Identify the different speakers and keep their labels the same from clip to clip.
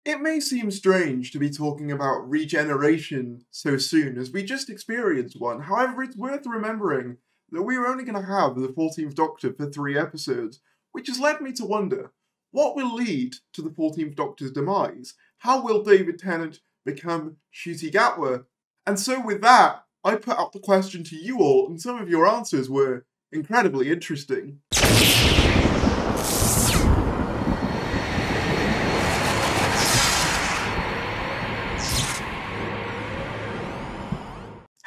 Speaker 1: It may seem strange to be talking about regeneration so soon, as we just experienced one. However, it's worth remembering that we were only going to have the 14th Doctor for 3 episodes, which has led me to wonder, what will lead to the 14th Doctor's demise? How will David Tennant become Ncuti Gatwa? And so with that, I put out the question to you all, and some of your answers were incredibly interesting.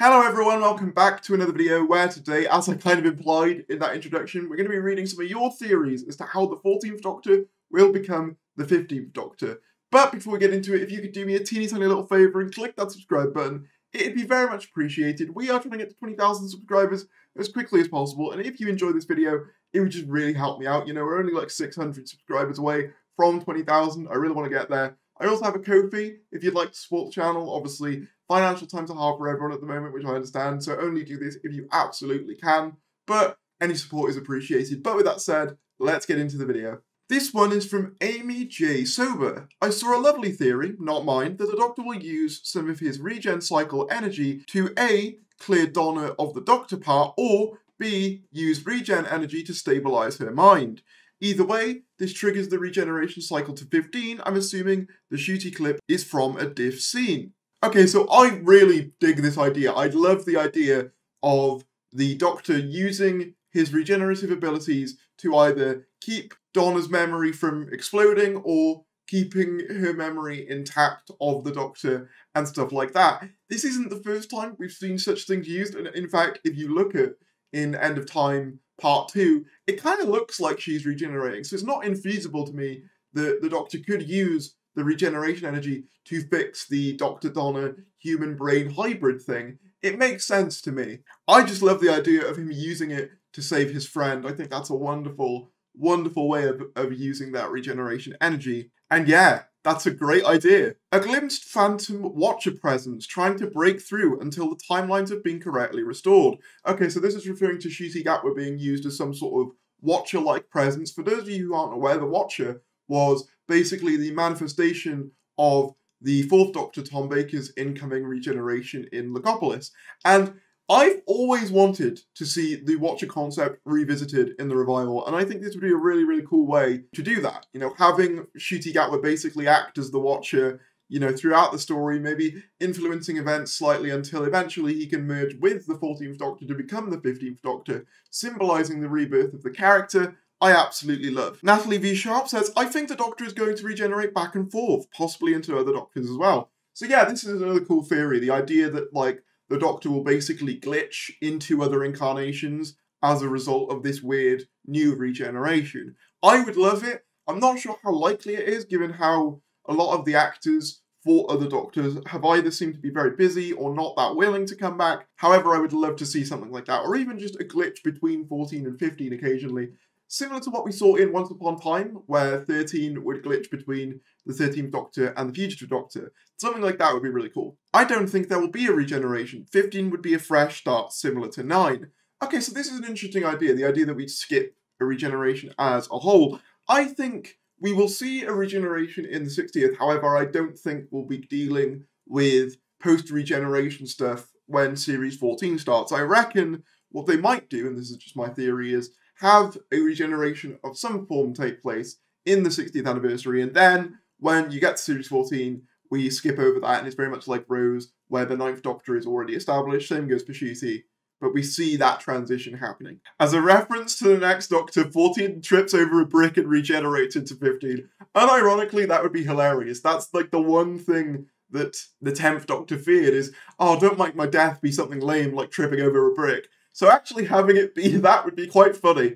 Speaker 1: Hello everyone, welcome back to another video where today, as I kind of implied in that introduction, we're going to be reading some of your theories as to how the 14th Doctor will become the 15th Doctor. But before we get into it, if you could do me a teeny tiny little favour and click that subscribe button, it'd be very much appreciated. We are trying to get to 20,000 subscribers as quickly as possible, and if you enjoy this video, it would just really help me out. You know, we're only like 600 subscribers away from 20,000. I really want to get there. I also have a Ko-fi if you'd like to support the channel. Obviously, financial times are hard for everyone at the moment, which I understand, so only do this if you absolutely can, but any support is appreciated. But with that said, let's get into the video. This one is from Amy J. Sober. I saw a lovely theory, not mine, that the Doctor will use some of his regen cycle energy to A, clear Donna of the Doctor part, or B, use regen energy to stabilise her mind. Either way, this triggers the regeneration cycle to 15. I'm assuming the Ncuti clip is from a diff scene. Okay, so I really dig this idea. I love the idea of the Doctor using his regenerative abilities to either keep Donna's memory from exploding or keeping her memory intact of the Doctor and stuff like that. This isn't the first time we've seen such things used, and in fact, if you look at in End of Time Part 2, it kind of looks like she's regenerating, so it's not infeasible to me that the Doctor could use the regeneration energy to fix the Doctor-Donna human brain hybrid thing. It makes sense to me. I just love the idea of him using it to save his friend. I think that's a wonderful, wonderful way of using that regeneration energy. And yeah, that's a great idea. A glimpsed Phantom Watcher presence trying to break through until the timelines have been correctly restored. Okay, so this is referring to Ncuti Gatwa being used as some sort of Watcher-like presence. For those of you who aren't aware, the Watcher was basically the manifestation of the 4th Doctor Tom Baker's incoming regeneration in Logopolis. And I've always wanted to see the Watcher concept revisited in the revival, and I think this would be a really, really cool way to do that. You know, having Ncuti Gatwa basically act as the Watcher, you know, throughout the story, maybe influencing events slightly until eventually he can merge with the 14th Doctor to become the 15th Doctor, symbolising the rebirth of the character. I absolutely love. Natalie V. Sharp says, I think the Doctor is going to regenerate back and forth, possibly into other Doctors as well. So yeah, this is another cool theory. The idea that, like, the Doctor will basically glitch into other incarnations as a result of this weird new regeneration. I would love it. I'm not sure how likely it is, given how a lot of the actors for other Doctors have either seemed to be very busy or not that willing to come back. However, I would love to see something like that, or even just a glitch between 14 and 15 occasionally. Similar to what we saw in Once Upon a Time, where 13 would glitch between the 13th Doctor and the Fugitive Doctor. Something like that would be really cool. I don't think there will be a regeneration. 15 would be a fresh start, similar to 9. Okay, so this is an interesting idea, the idea that we'd skip a regeneration as a whole. I think we will see a regeneration in the 60th, however, I don't think we'll be dealing with post-regeneration stuff when Series 14 starts. I reckon what they might do, and this is just my theory, is have a regeneration of some form take place in the 60th anniversary, and then when you get to Series 14, we skip over that, and it's very much like Rose, where the 9th Doctor is already established. Same goes for Ncuti, but we see that transition happening. As a reference to the next Doctor, 14 trips over a brick and regenerates into 15. Unironically, that would be hilarious. That's like the one thing that the 10th Doctor feared is, oh, don't make my death be something lame like tripping over a brick. So actually having it be that would be quite funny.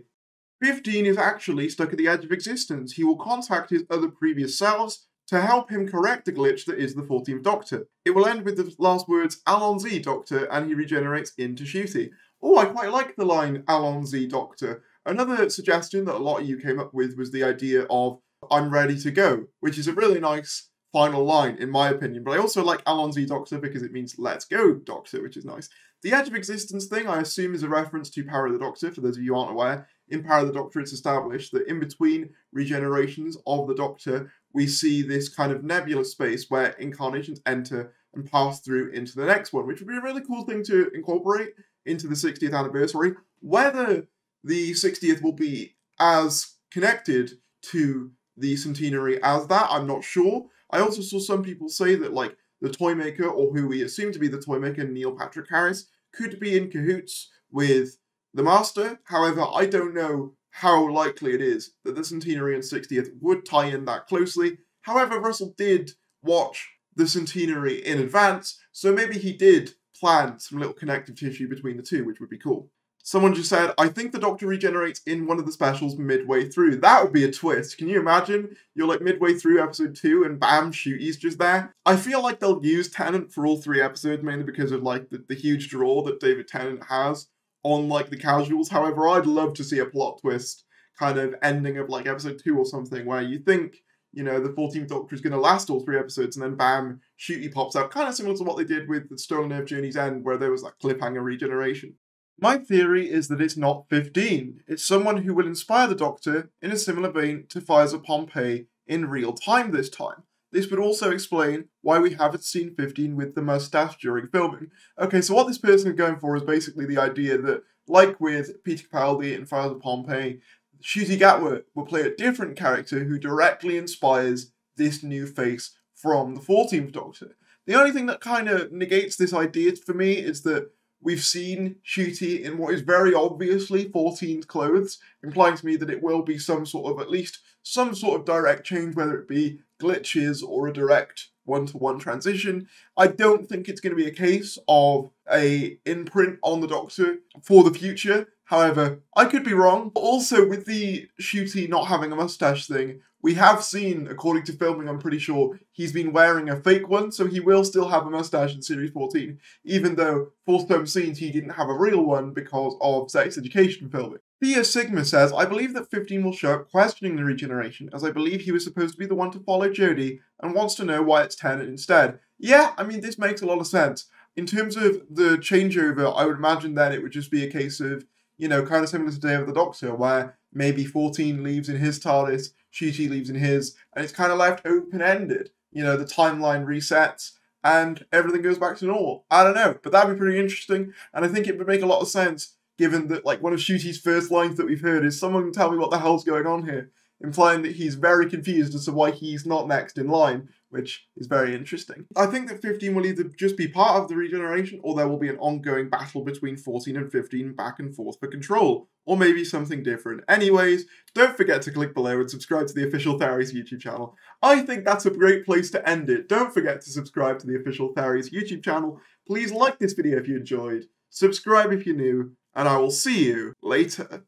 Speaker 1: 15 is actually stuck at the edge of existence. He will contact his other previous selves to help him correct the glitch that is the 14th Doctor. It will end with the last words, Allons-y, Doctor, and he regenerates into Ncuti. Oh, I quite like the line, Allons-y, Doctor. Another suggestion that a lot of you came up with was the idea of, I'm ready to go, which is a really nice final line, in my opinion. But I also like Allons-y, Doctor, because it means let's go, Doctor, which is nice. The edge of existence thing, I assume, is a reference to Power of the Doctor, for those of you who aren't aware. in Power of the Doctor, it's established that in between regenerations of the Doctor, we see this kind of nebulous space where incarnations enter and pass through into the next one, which would be a really cool thing to incorporate into the 60th anniversary. Whether the 60th will be as connected to the centenary as that, I'm not sure. I also saw some people say that, like, the Toymaker, or who we assume to be the Toymaker, Neil Patrick Harris, could be in cahoots with the Master. However, I don't know how likely it is that the centenary and 60th would tie in that closely. However, Russell did watch the centenary in advance, so maybe he did plan some little connective tissue between the two, which would be cool. Someone just said, I think the Doctor regenerates in one of the specials midway through. That would be a twist. Can you imagine? You're like midway through episode 2 and bam, Shooty's just there. I feel like they'll use Tennant for all 3 episodes, mainly because of like the huge draw that David Tennant has on like the casuals. However, I'd love to see a plot twist kind of ending of like episode 2 or something where you think, you know, the 14th Doctor is going to last all 3 episodes and then bam, Shooty pops up. Kind of similar to what they did with the Stolen Earth Journey's End, where there was that cliffhanger regeneration. My theory is that it's not 15. It's someone who will inspire the Doctor in a similar vein to Fires of Pompeii in real time this time. This would also explain why we haven't seen 15 with the mustache during filming. Okay, so what this person is going for is basically the idea that, like with Peter Capaldi in Fires of Pompeii, Ncuti Gatwa will play a different character who directly inspires this new face from the 14th Doctor. The only thing that kind of negates this idea for me is that we've seen Ncuti in what is very obviously 14th clothes, implying to me that it will be some sort of, at least some sort of direct change, whether it be glitches or a direct one-to-one transition. I don't think it's going to be a case of a imprint on the Doctor for the future. However, I could be wrong. Also, with the Ncuti not having a mustache thing, we have seen, according to filming, I'm pretty sure, he's been wearing a fake one, so he will still have a mustache in Series 14, even though for some scenes he didn't have a real one because of sex education filming. Thea Sigma says, I believe that 15 will show up questioning the regeneration, as I believe he was supposed to be the one to follow Jodie, and wants to know why it's Tennant instead. Yeah, I mean, this makes a lot of sense. In terms of the changeover, I would imagine then it would just be a case of, you know, kind of similar to Day of the Doctor, where maybe 14 leaves in his TARDIS, Ncuti leaves in his, and it's kind of left open-ended. You know, the timeline resets, and everything goes back to normal. I don't know, but that'd be pretty interesting, and I think it would make a lot of sense, given that, like, one of Ncuti's first lines that we've heard is, someone tell me what the hell's going on here, implying that he's very confused as to why he's not next in line, which is very interesting. I think that 15 will either just be part of the regeneration, or there will be an ongoing battle between 14 and 15 back and forth for control, or maybe something different. Anyways, don't forget to click below and subscribe to the Official Theories YouTube channel. I think that's a great place to end it. Don't forget to subscribe to the Official Theories YouTube channel. Please like this video if you enjoyed, subscribe if you're new, and I will see you later.